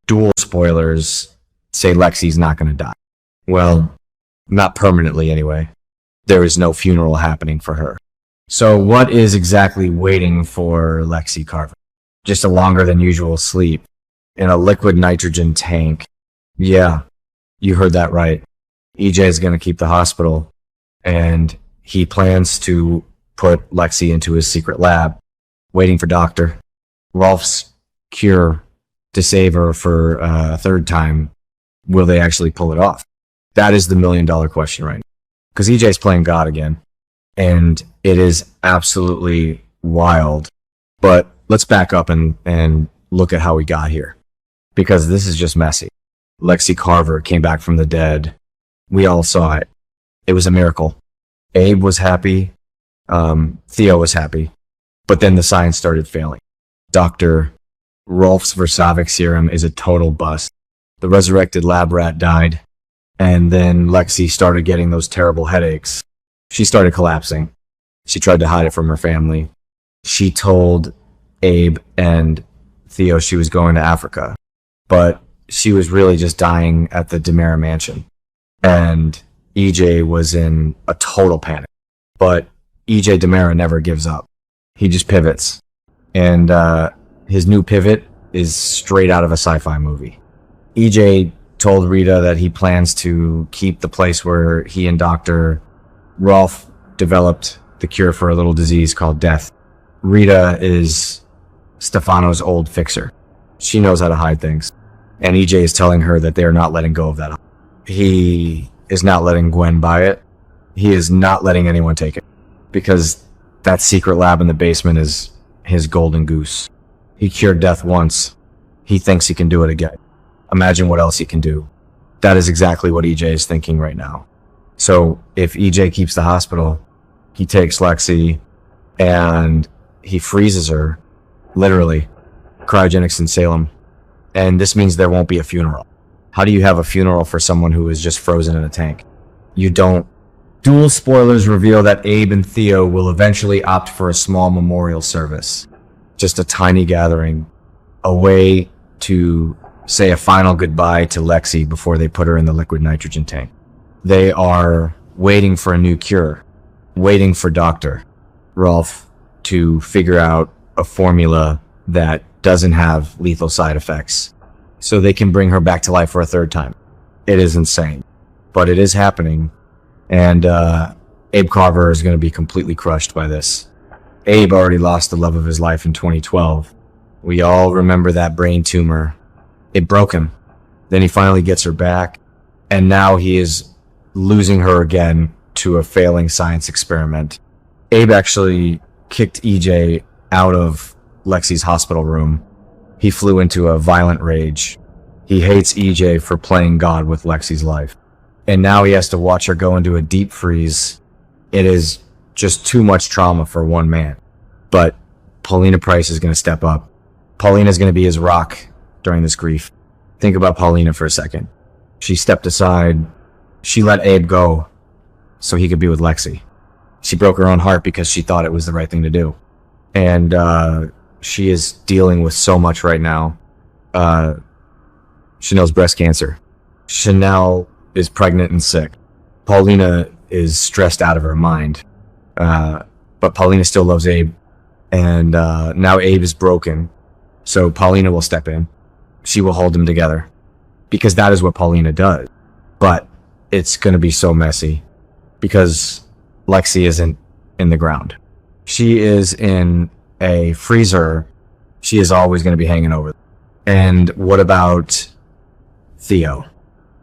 DOOL spoilers say Lexie's not going to die. Well, not permanently anyway. There is no funeral happening for her. So what is exactly waiting for Lexie Carver? Just a longer than usual sleep in a liquid nitrogen tank. Yeah, you heard that right. EJ is going to keep the hospital, and he plans to put Lexie into his secret lab, waiting for Dr. Rolf's cure to save her for a third time. Will they actually pull it off? That is the $1 million question right now. Because EJ's playing God again, and it is absolutely wild. But let's back up and look at how we got here, because this is just messy. Lexie Carver came back from the dead. We all saw it. It was a miracle. Abe was happy. Theo was happy. But then the science started failing. Dr. Rolf's Versavic serum is a total bust. The resurrected lab rat died. And then Lexie started getting those terrible headaches. She started collapsing. She tried to hide it from her family. She told Abe and Theo she was going to Africa. But she was really just dying at the DiMera mansion. And EJ was in a total panic. But EJ DiMera never gives up. He just pivots. And his new pivot is straight out of a sci-fi movie. EJ told Rita that he plans to keep the place where he and Dr. Rolf developed the cure for a little disease called death. Rita is Stefano's old fixer. She knows how to hide things. And EJ is telling her that they are not letting go of that. He is not letting Gwen buy it. He is not letting anyone take it. Because that secret lab in the basement is his golden goose. He cured death once. He thinks he can do it again. Imagine what else he can do. That is exactly what EJ is thinking right now. So if EJ keeps the hospital, he takes Lexie and he freezes her, literally, cryogenics in Salem. And this means there won't be a funeral. How do you have a funeral for someone who is just frozen in a tank? You don't. DOOL spoilers reveal that Abe and Theo will eventually opt for a small memorial service. Just a tiny gathering. A way to say a final goodbye to Lexie before they put her in the liquid nitrogen tank. They are waiting for a new cure. Waiting for Dr. Rolf to figure out a formula that doesn't have lethal side effects, so they can bring her back to life for a third time. It is insane, but it is happening, and Abe Carver is going to be completely crushed by this. Abe already lost the love of his life in 2012. We all remember that brain tumor. It broke him. Then he finally gets her back, and now he is losing her again to a failing science experiment. Abe actually kicked EJ out of Lexie's hospital room. He flew into a violent rage. He hates EJ for playing God with Lexie's life. And now he has to watch her go into a deep freeze. It is just too much trauma for one man. But Paulina Price is going to step up. Paulina is going to be his rock during this grief. Think about Paulina for a second. She stepped aside. She let Abe go so he could be with Lexie. She broke her own heart because she thought it was the right thing to do. And she is dealing with so much right now. Chanel's breast cancer. Chanel is pregnant and sick. Paulina is stressed out of her mind. But Paulina still loves Abe. And now Abe is broken. So Paulina will step in. She will hold them together. Because that is what Paulina does. But it's going to be so messy. Because Lexie isn't in the ground. She is in a freezer. She is always going to be hanging over. And what about Theo?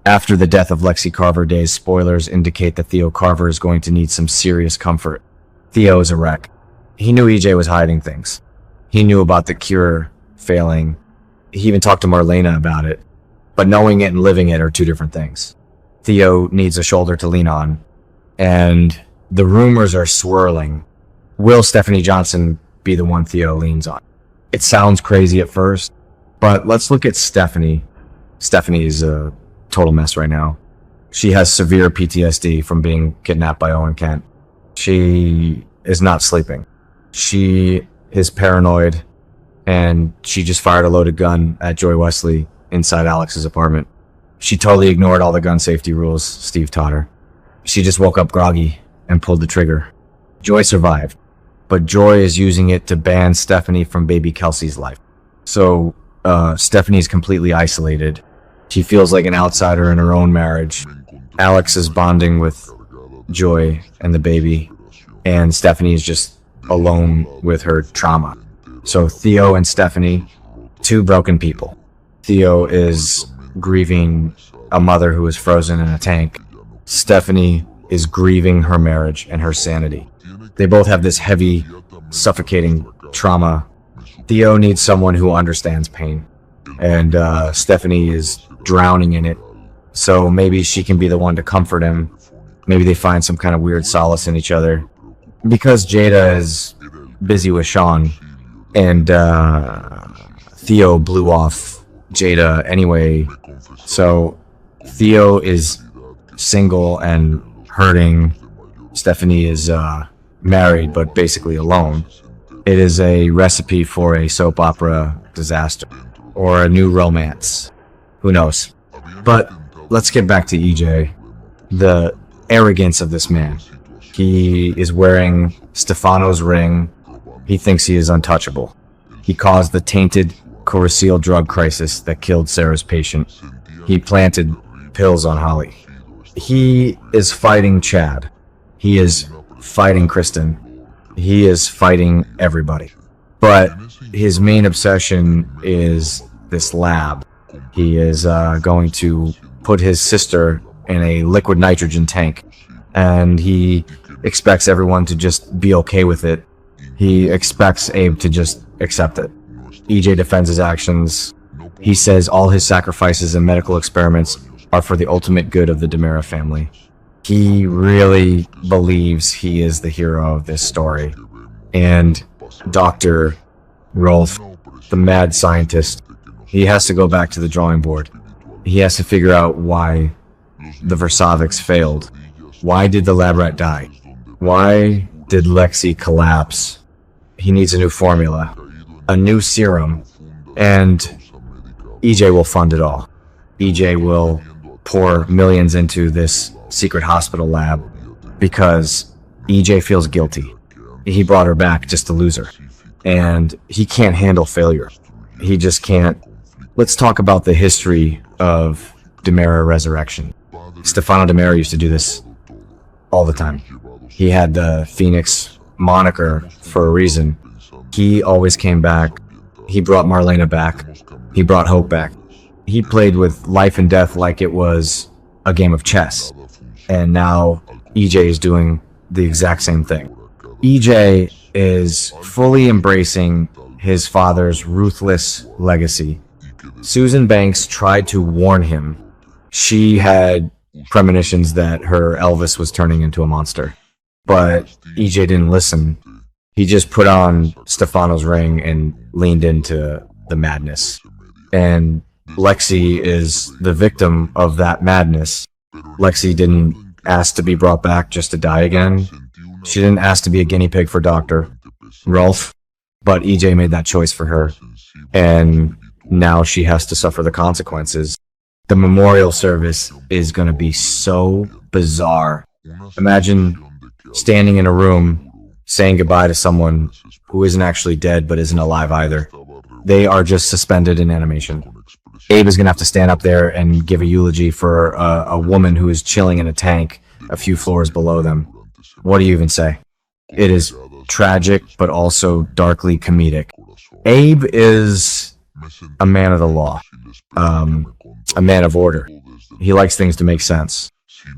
After the death of Lexie Carver days, spoilers indicate that Theo Carver is going to need some serious comfort. Theo is a wreck. He knew EJ was hiding things. He knew about the cure failing. He even talked to Marlena about it. But knowing it and living it are two different things. Theo needs a shoulder to lean on. And the rumors are swirling. Will Stephanie Johnson be the one Theo leans on? It sounds crazy at first, but let's look at Stephanie. Stephanie is a total mess right now. She has severe PTSD from being kidnapped by Owen Kent. She is not sleeping. She is paranoid, and she just fired a loaded gun at Joy Wesley inside Alex's apartment. She totally ignored all the gun safety rules Steve taught her. She just woke up groggy and pulled the trigger. Joy survived, but Joy is using it to ban Stephanie from baby Kelsey's life. So, Stephanie is completely isolated. She feels like an outsider in her own marriage. Alex is bonding with Joy and the baby, and Stephanie is just alone with her trauma. So Theo and Stephanie, two broken people. Theo is grieving a mother who is frozen in a tank. Stephanie is grieving her marriage and her sanity. They both have this heavy, suffocating trauma. Theo needs someone who understands pain, and Stephanie is drowning in it. So maybe she can be the one to comfort him. Maybe they find some kind of weird solace in each other. Because Jada is busy with Sean, and Theo blew off Jada anyway. So Theo is single and hurting. Stephanie is married but basically alone. It is a recipe for a soap opera disaster or a new romance. Who knows? But let's get back to EJ. The arrogance of this man. He is wearing Stefano's ring. He thinks he is untouchable. He caused the tainted Coracil drug crisis that killed Sarah's patient. He planted pills on Holly. He is fighting Chad. He is fighting Kristen. He is fighting everybody. But his main obsession is this lab. He is going to put his sister in a liquid nitrogen tank, and he expects everyone to just be okay with it. He expects Abe to just accept it. EJ defends his actions. He says all his sacrifices and medical experiments are for the ultimate good of the DiMera family. He really believes he is the hero of this story. And Dr. Rolf, the mad scientist, he has to go back to the drawing board. He has to figure out why the Versaviks failed. Why did the lab rat die? Why did Lexie collapse? He needs a new formula, a new serum, and EJ will fund it all. EJ will pour millions into this secret hospital lab because EJ feels guilty. He brought her back just to lose her, and he can't handle failure. He just can't. Let's talk about the history of DiMera Resurrection. Stefano DiMera used to do this all the time. He had the Phoenix moniker for a reason. He always came back. He brought Marlena back. He brought Hope back. He played with life and death like it was a game of chess. And now EJ is doing the exact same thing. EJ is fully embracing his father's ruthless legacy. Susan Banks tried to warn him. She had premonitions that her Elvis was turning into a monster. But EJ didn't listen. He just put on Stefano's ring and leaned into the madness. And Lexie is the victim of that madness. Lexie didn't ask to be brought back just to die again. She didn't ask to be a guinea pig for Dr. Rolf, but EJ made that choice for her. And now she has to suffer the consequences. The memorial service is going to be so bizarre. Imagine standing in a room saying goodbye to someone who isn't actually dead but isn't alive either. They are just suspended in animation. Abe is going to have to stand up there and give a eulogy for a woman who is chilling in a tank a few floors below them. What do you even say? It is tragic but also darkly comedic. Abe is a man of the law, a man of order. He likes things to make sense,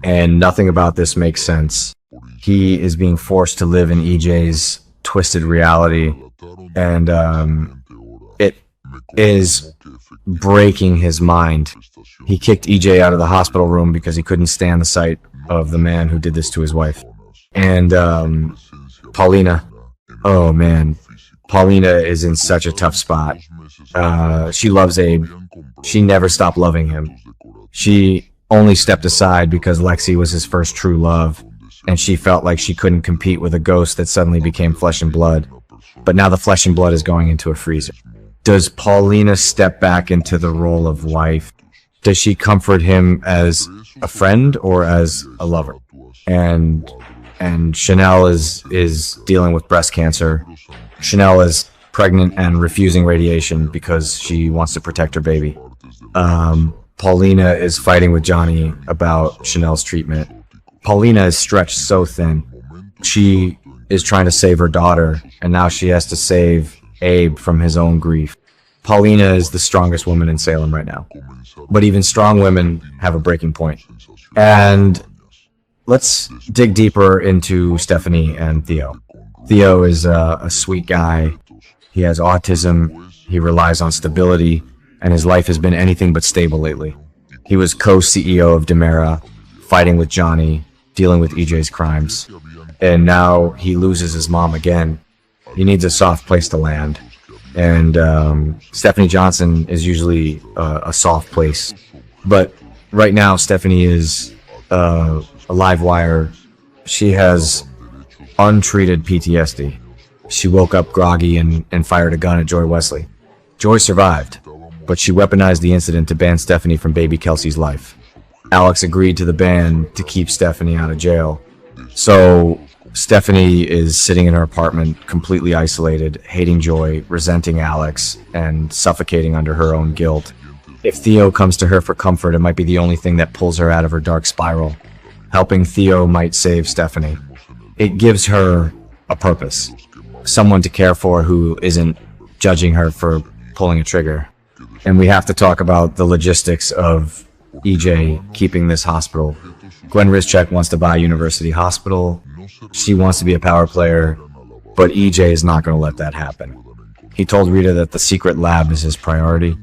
and nothing about this makes sense. He is being forced to live in EJ's twisted reality, and it is breaking his mind. He kicked EJ out of the hospital room because he couldn't stand the sight of the man who did this to his wife. And Paulina, oh man, Paulina is in such a tough spot. She loves Abe. She never stopped loving him. She only stepped aside because Lexie was his first true love, and she felt like she couldn't compete with a ghost that suddenly became flesh and blood. But now the flesh and blood is going into a freezer. Does Paulina step back into the role of wife? Does she comfort him as a friend or as a lover? And Chanel is dealing with breast cancer. Chanel is pregnant and refusing radiation because she wants to protect her baby. Paulina is fighting with Johnny about Chanel's treatment. Paulina is stretched so thin. She is trying to save her daughter, and now she has to save Abe from his own grief. Paulina is the strongest woman in Salem right now. But even strong women have a breaking point. And let's dig deeper into Stephanie and Theo. Theo is a sweet guy. He has autism. He relies on stability, and his life has been anything but stable lately. He was co-CEO of DiMera, fighting with Johnny, dealing with EJ's crimes. And now he loses his mom again. He needs a soft place to land. And Stephanie Johnson is usually a soft place. But right now, Stephanie is a live wire. She has untreated PTSD. She woke up groggy and fired a gun at Joy Wesley. Joy survived, but she weaponized the incident to ban Stephanie from baby Kelsey's life. Alex agreed to the ban to keep Stephanie out of jail. So Stephanie is sitting in her apartment, completely isolated, hating Joy, resenting Alex, and suffocating under her own guilt. If Theo comes to her for comfort, it might be the only thing that pulls her out of her dark spiral. Helping Theo might save Stephanie. It gives her a purpose. Someone to care for who isn't judging her for pulling a trigger. And we have to talk about the logistics of EJ keeping this hospital. Gwen Rizchek wants to buy University Hospital. She wants to be a power player, but EJ is not going to let that happen. He told Rita that the secret lab is his priority.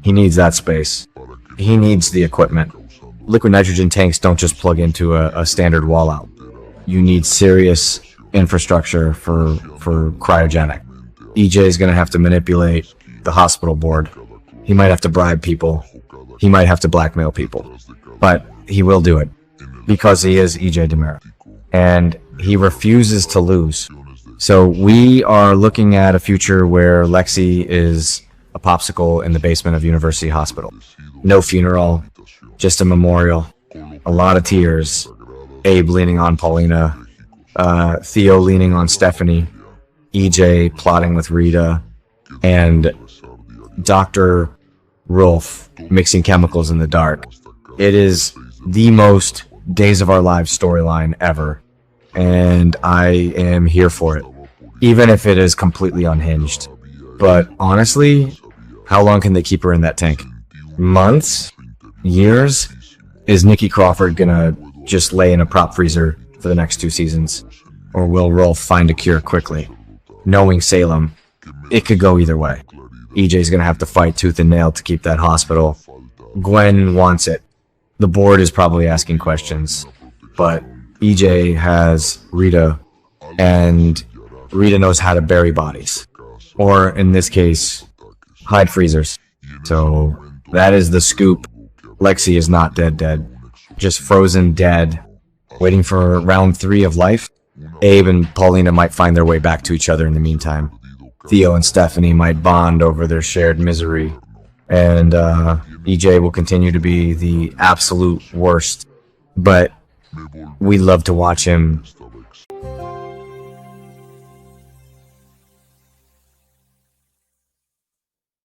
He needs that space. He needs the equipment. Liquid nitrogen tanks don't just plug into a standard wall out. You need serious infrastructure for cryogenic. EJ is going to have to manipulate the hospital board. He might have to bribe people. He might have to blackmail people. But he will do it because he is EJ DiMera. And he refuses to lose. So we are looking at a future where Lexie is a popsicle in the basement of University Hospital. No funeral, just a memorial, a lot of tears, Abe leaning on Paulina, Theo leaning on Stephanie, EJ plotting with Rita, and Dr. Rolf mixing chemicals in the dark. It is the most Days of Our Lives storyline ever, and I am here for it, even if it is completely unhinged. But honestly, how long can they keep her in that tank? Months? Years? Is Nikki Crawford gonna just lay in a prop freezer for the next 2 seasons? Or will Rolf find a cure quickly? Knowing Salem, it could go either way. EJ's gonna have to fight tooth and nail to keep that hospital. Gwen wants it. The board is probably asking questions, but EJ has Rita, and Rita knows how to bury bodies. Or, in this case, hide freezers. So, that is the scoop. Lexie is not dead. Just frozen dead, waiting for round 3 of life. Abe and Paulina might find their way back to each other in the meantime. Theo and Stephanie might bond over their shared misery. And EJ will continue to be the absolute worst. But we love to watch him